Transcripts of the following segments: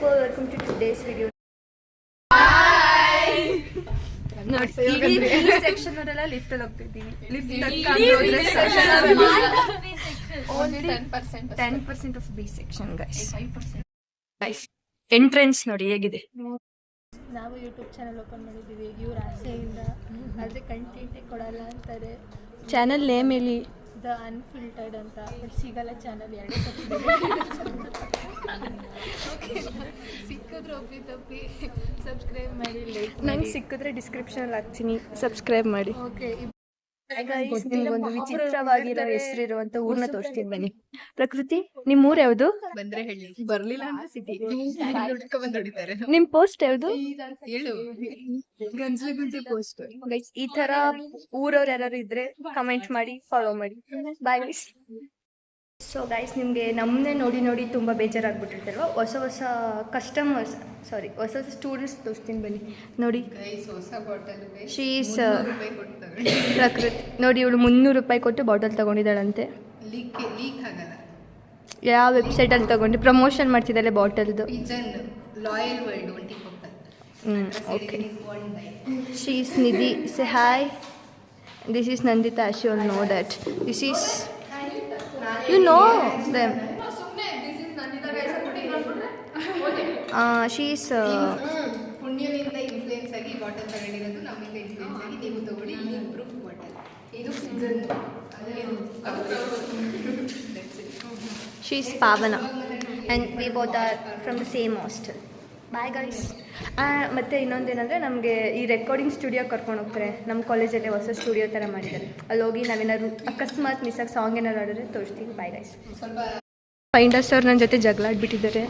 people, welcome to today's video. ಈ section ಅವರೆಲ್ಲ lift ಅಲ್ಲಿ ಹೋಗ್ತಿದ್ದೀವಿ. Only 10% of B section, guys. Entrance ನೋಡಿ ಹೇಗಿದೆ. ನಾವು ಯೂಟ್ಯೂಬ್ ಚಾನಲ್ ಓಪನ್ ಮಾಡಿದ್ದೀವಿ ಇವ್ರ ಆಸೆಯಿಂದ, ಆದರೆ ಕಂಟೆಂಟೇ ಕೊಡಲ್ಲ ಅಂತಾರೆ. ಚಾನಲ್ ನೇಮ್ ಹೇಳಿ, ದ ಅನ್ಫಿಲ್ಟರ್ಡ್ ಅಂತ. ಬಟ್ ಸಿಗಲ್ಲ ಚಾನಲ್, 2 ಸಿಕ್ಕಿದ್ರೆ ಒಪ್ಪಿ ತಪ್ಪಿ ಸಬ್ಸ್ಕ್ರೈಬ್ ಮಾಡಿ, ಲೈಕ್ ನಂಗೆ ಸಿಕ್ಕಿದ್ರೆ ಡಿಸ್ಕ್ರಿಪ್ಷನ್ ಹಾಕ್ತೀನಿ, ಸಬ್ಸ್ಕ್ರೈಬ್ ಮಾಡಿ. ಓಕೆ. ಒಂದು ವಿಚಿತ್ರವಾಗಿರೋ ಹೆಸರಿರುವಂತ ಊರ್ನ ತೋರಿಸ್ತೀನಿ ಬನ್ನಿ. ಪ್ರಕೃತಿ, ನಿಮ್ ಊರ್ ಯಾವ್ದು? ಬಂದ್ರೆ ಹೇಳಿ, ಬರ್ಲಿಲ್ಲ ಅಂದ್ರೆ ಸಿಟಿ ಬಂದ್ ಹೊಡಿತಾರೆ. ನಿಮ್ ಪೋಸ್ಟ್ ಯಾವ್ದು? ಹೇಳು. ಗಂಜಿ ಪೋಸ್ಟ್. ಗೈಸ್, ಈ ತರ ಊರವ್ರು ಯಾರು ಇದ್ರೆ ಕಮೆಂಟ್ ಮಾಡಿ, ಫಾಲೋ ಮಾಡಿ. Bye guys. ಸೊ ಗೈಸ್, ನಿಮಗೆ ನಮ್ಮನ್ನೇ ನೋಡಿ ನೋಡಿ ತುಂಬ ಬೇಜಾರಾಗ್ಬಿಟ್ಟಿರ್ತಲ್ವ. ಹೊಸ ಹೊಸ ಕಸ್ಟಮರ್ಸ್, ಸಾರಿ ಹೊಸ ಹೊಸ ಸ್ಟೂಡೆಂಟ್ಸ್ ತೋರಿಸ್ತೀನಿ ಬನ್ನಿ. ನೋಡಿ, ಶೀಸ್ ಪ್ರಕೃತಿ. ನೋಡಿ, ಇವಳು 300 ರೂಪಾಯಿ ಕೊಟ್ಟು ಬಾಟಲ್ ತೊಗೊಂಡಿದ್ದಾಳಂತೆ. ಯಾವ ವೆಬ್ಸೈಟಲ್ಲಿ ತೊಗೊಂಡು ಪ್ರಮೋಷನ್ ಮಾಡ್ತಿದ್ದಾಳೆ ಬಾಟಲ್ದು. Okay. She's Nidhi. Say hi. This is Nandita. She all know that. This is you know them. She is ಪುಣ್ಯನಿಂದ ಇನ್ಫ್ಲುಯೆನ್ಸ್ ಆಗಿ ಬಾಟಲ್ ತಗೊಂಡಿರೋದು, ನಮ್ಮಿಂದ ಇನ್ಫ್ಲುಯೆನ್ಸ್ ಆಗಿ ನೀವು ತಗೊಳ್ಳಿ. ಇದು ಪ್ರೂಫ್ ಬಾಟಲ್, ಇದು season. she is Pavana and we both are from the same hostel. Bye guys. ಮತ್ತು ಇನ್ನೊಂದೇನೆಂದರೆ, ನಮಗೆ ಈ ರೆಕಾರ್ಡಿಂಗ್ ಸ್ಟುಡಿಯೋ ಕರ್ಕೊಂಡು ಹೋಗ್ತಾರೆ. ನಮ್ಮ ಕಾಲೇಜಲ್ಲಿ ಹೊಸ ಸ್ಟುಡಿಯೋ ಥರ ಮಾಡಿದ್ದಾರೆ. ಅಲ್ಲಿ ಹೋಗಿ ನಾವೇನಾದ್ರು ಅಕಸ್ಮಾತ್ ಮಿಸ್ಸಾಗಿ ಸಾಂಗ್ ಏನಾದ್ರು ಆಡಿದ್ರೆ ತೋರಿಸ್ತೀವಿ. Bye guys. ಫೈಂಡರ್ಸ್ ಅವ್ರು ನನ್ನ ಜೊತೆ ಜಗಳ ಆಡ್ಬಿಟ್ಟಿದ್ದಾರೆ.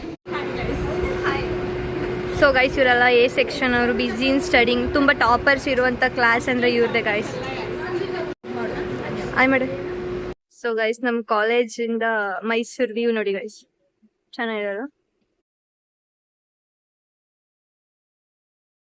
ಸೊ ಗೈಸ್, ಇವರೆಲ್ಲ ಎ ಸೆಕ್ಷನ್ ಅವರು, ಬಿಸಿ ಇನ್ ಸ್ಟಡಿಂಗ್. ತುಂಬ ಟಾಪರ್ಸ್ ಇರುವಂಥ ಕ್ಲಾಸ್ ಅಂದರೆ ಇವ್ರದ್ದೇ ಗೈಸ್. ಆಯ್ ಮಾಡಿ. ಸೊ ಗೈಸ್, ನಮ್ಮ ಕಾಲೇಜಿಂದ ಮೈಸೂರು ವ್ಯೂ ನೋಡಿ ಗೈಸ್, ಚೆನ್ನಾಗಿರೋದು.